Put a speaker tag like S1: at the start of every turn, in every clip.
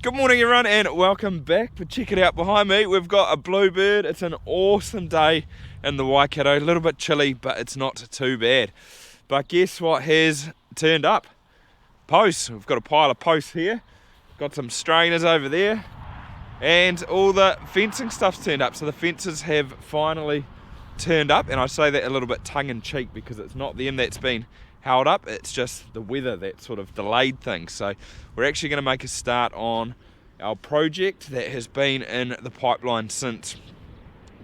S1: Good morning everyone and welcome back. But check it out behind me, we've got a bluebird. It's an awesome day in the Waikato, a little bit chilly but it's not too bad. But guess what has turned up? Posts. We've got a pile of posts here, got some strainers over there, and all the fencing stuff's turned up. So the fences have finally turned up, and I say that a little bit tongue-in-cheek because it's not them that's been held up, it's just the weather that sort of delayed things. So we're actually going to make a start on our project that has been in the pipeline since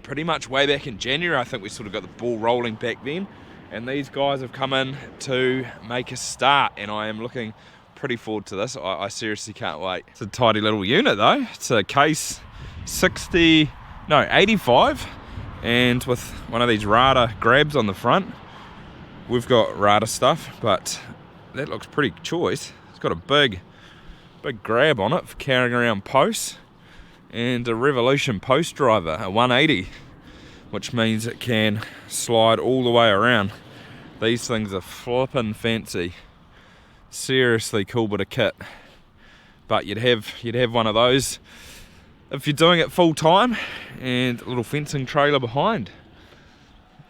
S1: pretty much way back in January. I think we sort of got the ball rolling back then, and these guys have come in to make a start, and I am looking pretty forward to this. I seriously can't wait. It's a tidy little unit though. It's a case 85, and with one of these RD grabs on the front. We've got RD stuff, but that looks pretty choice. It's got a big grab on it for carrying around posts, and a Revolution post driver, a 180, which means it can slide all the way around. These things are flippin' fancy. Seriously cool bit of kit. But you'd have one of those if you're doing it full time, and a little fencing trailer behind.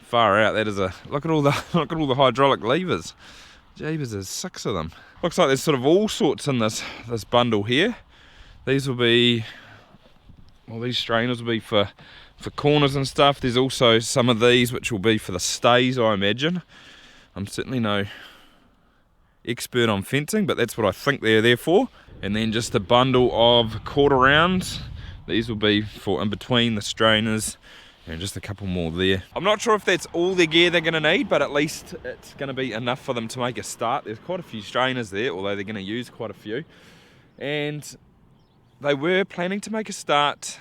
S1: Far out, that is a look at all the hydraulic levers. Jeebus, there's 6 of them. Looks like there's sort of all sorts in this bundle here. These will be, well, these strainers will be for corners and stuff. There's also some of these which will be for the stays, I imagine. I'm certainly no expert on fencing, but that's what I think they're there for. And then just a bundle of quarter rounds. These will be for in between the strainers, and just a couple more there. I'm not sure if that's all the gear they're going to need, but at least it's going to be enough for them to make a start. There's quite a few strainers there, although they're going to use quite a few. And they were planning to make a start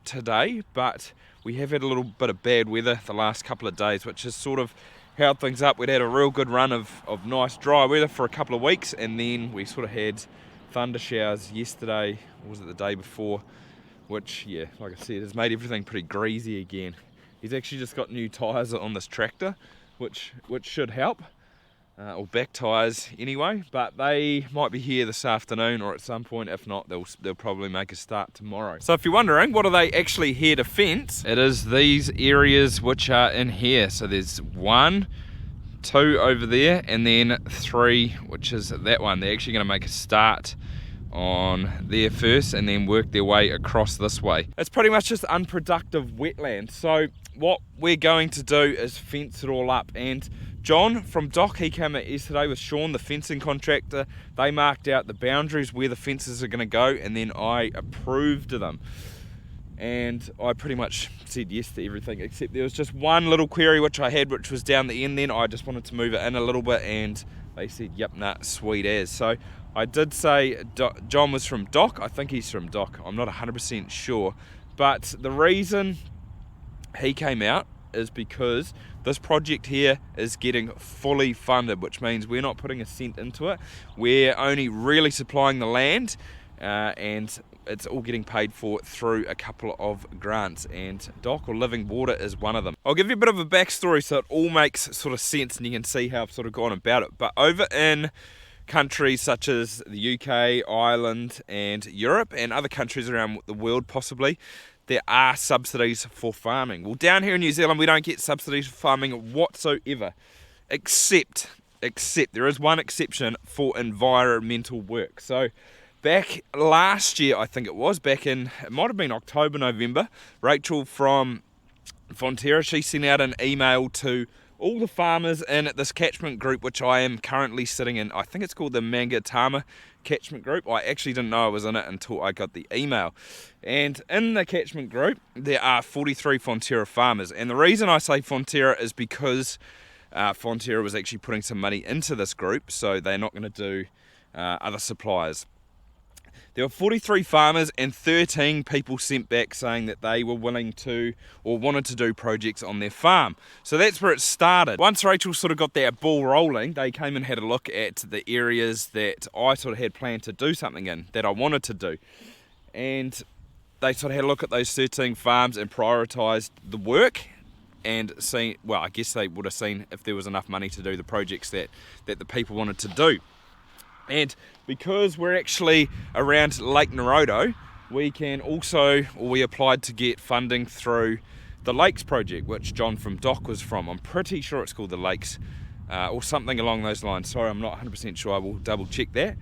S1: today, but we have had a little bit of bad weather the last couple of days, which has sort of held things up. We'd had a real good run of nice dry weather for a couple of weeks, and then we sort of had thunder showers yesterday, or was it the day before, which, yeah, like I said, has made everything pretty greasy again. He's actually just got new tyres on this tractor, which should help, or back tyres anyway, but they might be here this afternoon or at some point. If not, they'll probably make a start tomorrow. So if you're wondering, what are they actually here to fence? It is these areas which are in here. So there's 1, 2 over there, and then 3, which is that one. They're actually going to make a start on there first and then work their way across this way. It's pretty much just unproductive wetland. So what we're going to do is fence it all up, and John from Dock, he came out yesterday with Sean, the fencing contractor. They marked out the boundaries where the fences are going to go, and then I approved them. And I pretty much said yes to everything, except there was just one little query which I had, which was down the end. Then I just wanted to move it in a little bit, and they said, yep, nah, sweet as. So I did say John was from Dock. I think he's from Dock. I'm not 100% sure. But the reason he came out is because this project here is getting fully funded, which means we're not putting a cent into it. We're only really supplying the land, and it's all getting paid for through a couple of grants, and Dock or Living Water is one of them. I'll give you a bit of a backstory so it all makes sort of sense and you can see how I've sort of gone about it. But over in countries such as the UK, Ireland and Europe, and other countries around the world possibly, there are subsidies for farming. Well, down here in New Zealand we don't get subsidies for farming whatsoever, except there is one exception for environmental work. So back last year, I think it was, it might have been October, November, Rachel from Fonterra, she sent out an email to all the farmers in this catchment group, which I am currently sitting in. I think it's called the Mangatama catchment group. I actually didn't know I was in it until I got the email. And in the catchment group, there are 43 Fonterra farmers. And the reason I say Fonterra is because Fonterra was actually putting some money into this group, so they're not going to do other suppliers. There were 43 farmers and 13 people sent back saying that they were willing to or wanted to do projects on their farm. So that's where it started. Once Rachel sort of got that ball rolling, they came and had a look at the areas that I sort of had planned to do something in, that I wanted to do. And they sort of had a look at those 13 farms and prioritised the work and seen, well, I guess they would have seen if there was enough money to do the projects that the people wanted to do. And because we're actually around Lake Narodo, we applied to get funding through the Lakes project, which John from Doc was from. I'm pretty sure it's called the Lakes, or something along those lines. Sorry, I'm not 100% sure. I will double check that.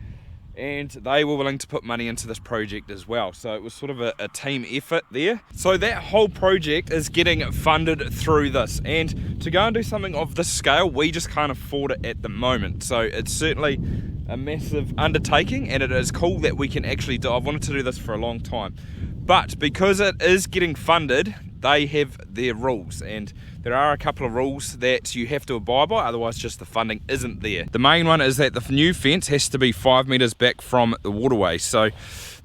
S1: And they were willing to put money into this project as well. So it was sort of a team effort there. So that whole project is getting funded through this. And to go and do something of this scale, we just can't afford it at the moment. So it's certainly a massive undertaking, and it is cool that we can actually do. I've wanted to do this for a long time. But because it is getting funded, they have their rules, and there are a couple of rules that you have to abide by, otherwise just the funding isn't there. The main one is that the new fence has to be 5 meters back from the waterway. So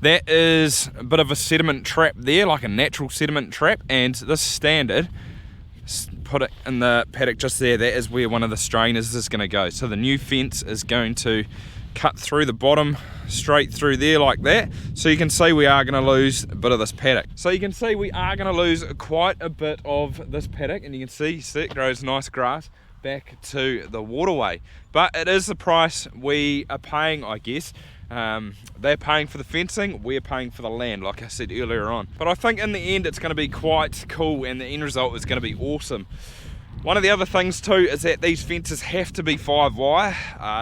S1: that is a bit of a sediment trap there, like a natural sediment trap, and this standard, put it in the paddock just there, that is where one of the strainers is going to go. So the new fence is going to cut through the bottom, straight through there like that. So you can see we are going to lose a bit of this paddock. So you can see we are going to lose quite a bit of this paddock, and you can see it grows nice grass back to the waterway. But it is the price we are paying, I guess. They're paying for the fencing, we're paying for the land, like I said earlier on. But I think in the end it's going to be quite cool, and the end result is going to be awesome. One of the other things too is that these fences have to be 5 wire.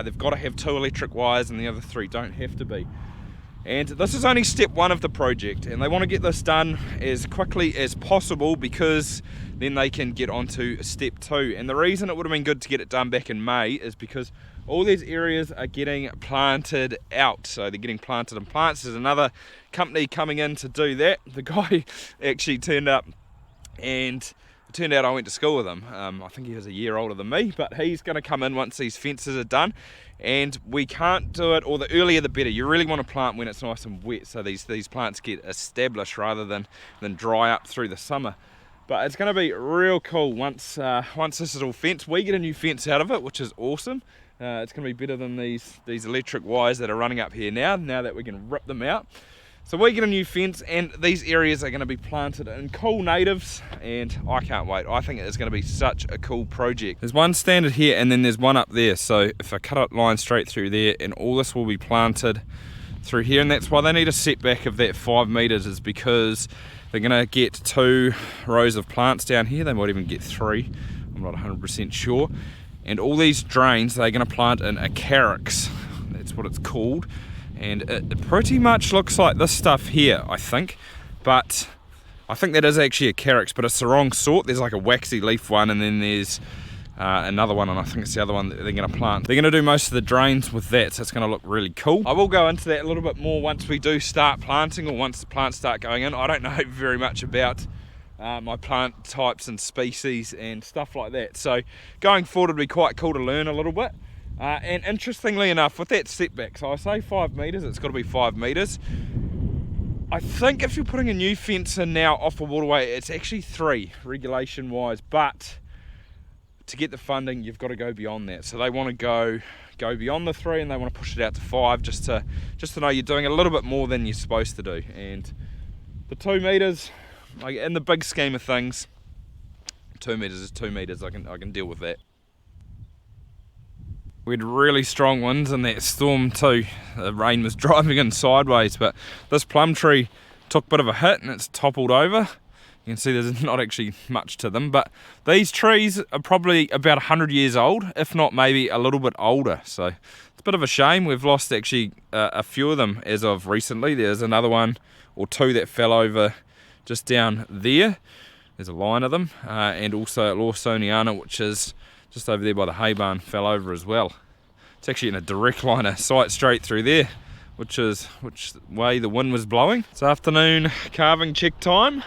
S1: They've got to have 2 electric wires, and the other 3 don't have to be. And this is only step 1 of the project, and they want to get this done as quickly as possible because then they can get on to step 2. And the reason it would have been good to get it done back in May is because all these areas are getting planted out. So they're getting planted in plants. There's another company coming in to do that. The guy actually turned up, and it turned out I went to school with him. I think he was a year older than me, but he's going to come in once these fences are done. And we can't do it, or the earlier the better. You really want to plant when it's nice and wet, so these plants get established rather than dry up through the summer. But it's going to be real cool once this is all fenced. We get a new fence out of it, which is awesome. It's going to be better than these electric wires that are running up here now that we can rip them out. So we get a new fence, and these areas are going to be planted in cool natives, and I can't wait. I think it's going to be such a cool project. There's one standard here, and then there's one up there. So if I cut a line straight through there, and all this will be planted through here, and that's why they need a setback of that 5 meters, is because they're going to get 2 rows of plants down here. They might even get 3. I'm not 100% sure. And all these drains they're going to plant in a carex. That's what it's called. And it pretty much looks like this stuff here, I think. But I think that is actually a carex, but it's the wrong sort. There's like a waxy leaf one, and then there's another one, and I think it's the other one that they're going to plant. They're going to do most of the drains with that, so it's going to look really cool. I will go into that a little bit more once we do start planting, or once the plants start going in. I don't know very much about my plant types and species and stuff like that. So going forward it'd be quite cool to learn a little bit. And interestingly enough, with that setback, so I say 5 meters, it's got to be 5 meters. I think if you're putting a new fence in now off a waterway, it's actually 3 regulation wise, but to get the funding you've got to go beyond that. So they want to go beyond the 3, and they want to push it out to 5 just to know you're doing a little bit more than you're supposed to do. And the 2 meters, like in the big scheme of things, 2 meters is 2 meters. I can deal with that. We had really strong winds in that storm too. The rain was driving in sideways, but this plum tree took a bit of a hit and it's toppled over. You can see there's not actually much to them, but these trees are probably about 100 years old, if not maybe a little bit older. So it's a bit of a shame. We've lost actually a few of them as of recently. There's another one or 2 that fell over just down there. There's a line of them, and also Lawsoniana, which is just over there by the hay barn, fell over as well. It's actually in a direct line of sight straight through there, which way the wind was blowing. It's afternoon calving check time.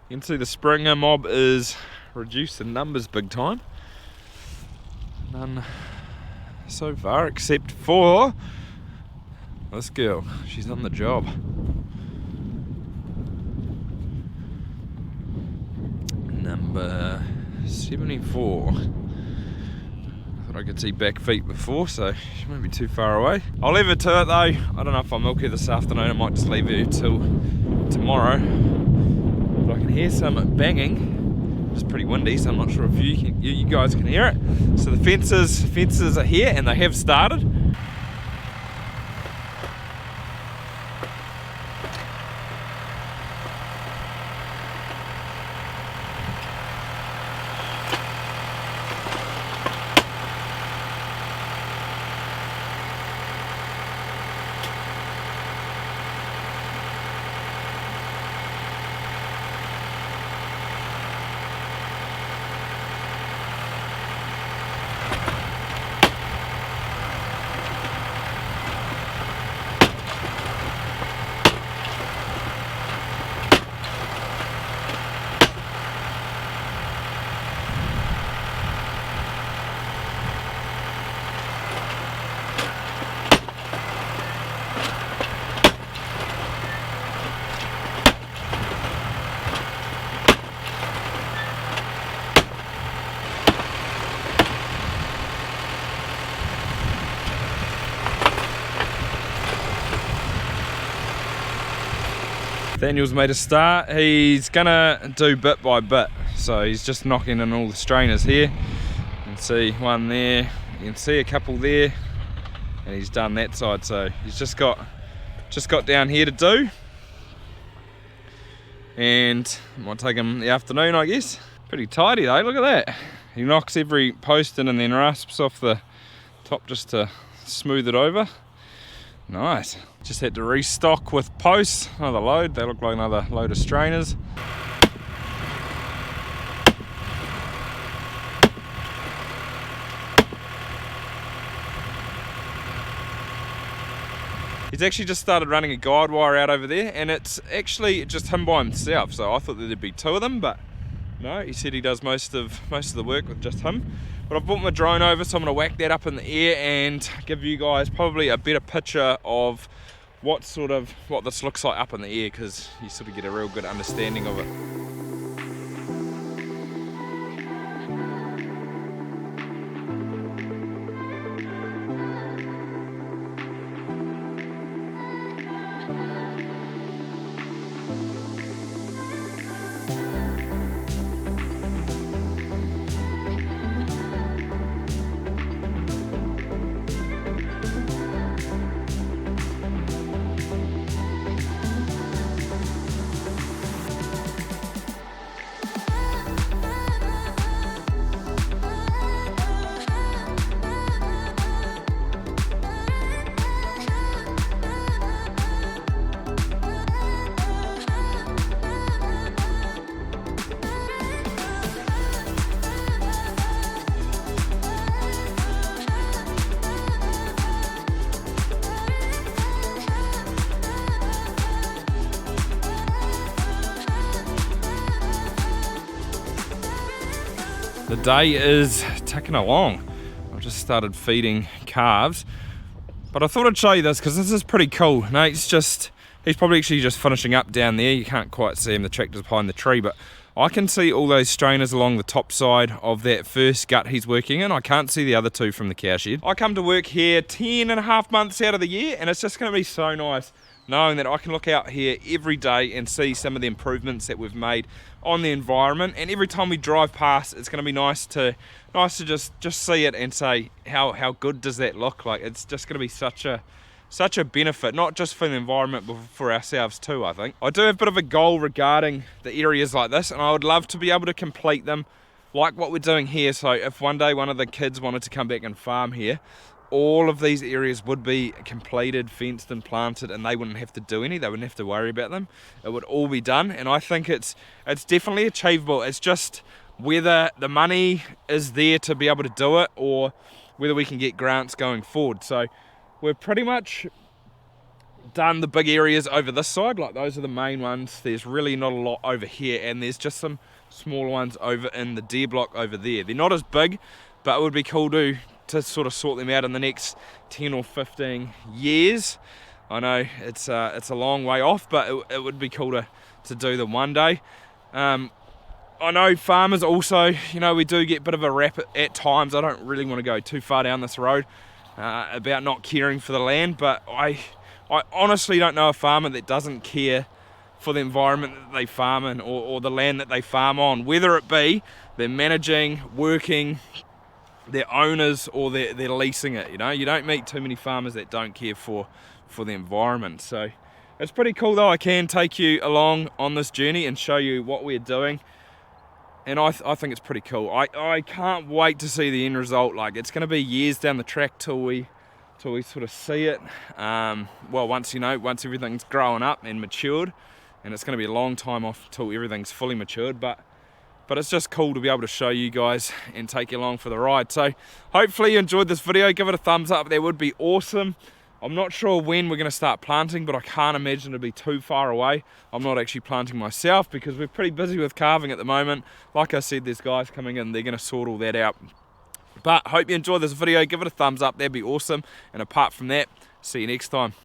S1: You can see the Springer mob is reduced in numbers big time. None so far except for this girl. She's on the job. Number 74. I could see back feet before, so she won't be too far away. I'll leave her to it though. I don't know if I'll milk her this afternoon. I might just leave her till tomorrow. But I can hear some banging. It's pretty windy, so I'm not sure if you guys can hear it. So the fences are here, and they have started. Daniel's made a start. He's gonna do bit by bit. So he's just knocking in all the strainers here. You can see one there, you can see a couple there, and he's done that side. So he's just got down here to do. And might take him the afternoon, I guess. Pretty tidy though, look at that. He knocks every post in and then rasps off the top just to smooth it over. Nice. Just had to restock with posts, another load. They look like another load of strainers. He's actually just started running a guide wire out over there, and it's actually just him by himself. So I thought there'd be two of them, but no, he said he does most of the work with just him. But I've brought my drone over, so I'm gonna whack that up in the air and give you guys probably a better picture of what this looks like up in the air, because you sort of get a real good understanding of it. The day is ticking along. I've just started feeding calves, but I thought I'd show you this because this is pretty cool. Nate's he's probably actually just finishing up down there. You can't quite see him, the tractor's behind the tree, but I can see all those strainers along the top side of that first gut he's working in. I can't see the other two from the cow shed. I come to work here 10.5 months out of the year, and it's just gonna be so nice knowing that I can look out here every day and see some of the improvements that we've made on the environment. And every time we drive past, it's going to be nice to just see it and say how good does that look. Like, it's just going to be such a benefit, not just for the environment but for ourselves too. I think I do have a bit of a goal regarding the areas like this, and I would love to be able to complete them like what we're doing here. So if one day one of the kids wanted to come back and farm here, all of these areas would be completed, fenced and planted, and they wouldn't have to do any, they wouldn't have to worry about them. It would all be done, and I think it's definitely achievable. It's just whether the money is there to be able to do it, or whether we can get grants going forward. So we've pretty much done the big areas over this side, like those are the main ones. There's really not a lot over here, and there's just some smaller ones over in the deer block over there. They're not as big, but it would be cool to sort of sort them out in the next 10 or 15 years. I know it's a long way off, but it would be cool to do them one day. I know farmers also, we do get a bit of a rap at times. I don't really want to go too far down this road about not caring for the land, but I honestly don't know a farmer that doesn't care for the environment that they farm in, or the land that they farm on, whether it be they're managing, working, they're owners, or they're leasing it. You don't meet too many farmers that don't care for the environment. So it's pretty cool though. I can take you along on this journey and show you what we're doing, and I think it's pretty cool. I can't wait to see the end result. Like, it's going to be years down the track till we sort of see it. Well, once everything's growing up and matured, and it's going to be a long time off till everything's fully matured, but it's just cool to be able to show you guys and take you along for the ride. So hopefully you enjoyed this video. Give it a thumbs up, that would be awesome. I'm not sure when we're going to start planting, but I can't imagine it'll be too far away. I'm not actually planting myself because we're pretty busy with calving at the moment. Like I said, there's guys coming in, they're going to sort all that out. But hope you enjoyed this video. Give it a thumbs up, that'd be awesome. And apart from that, see you next time.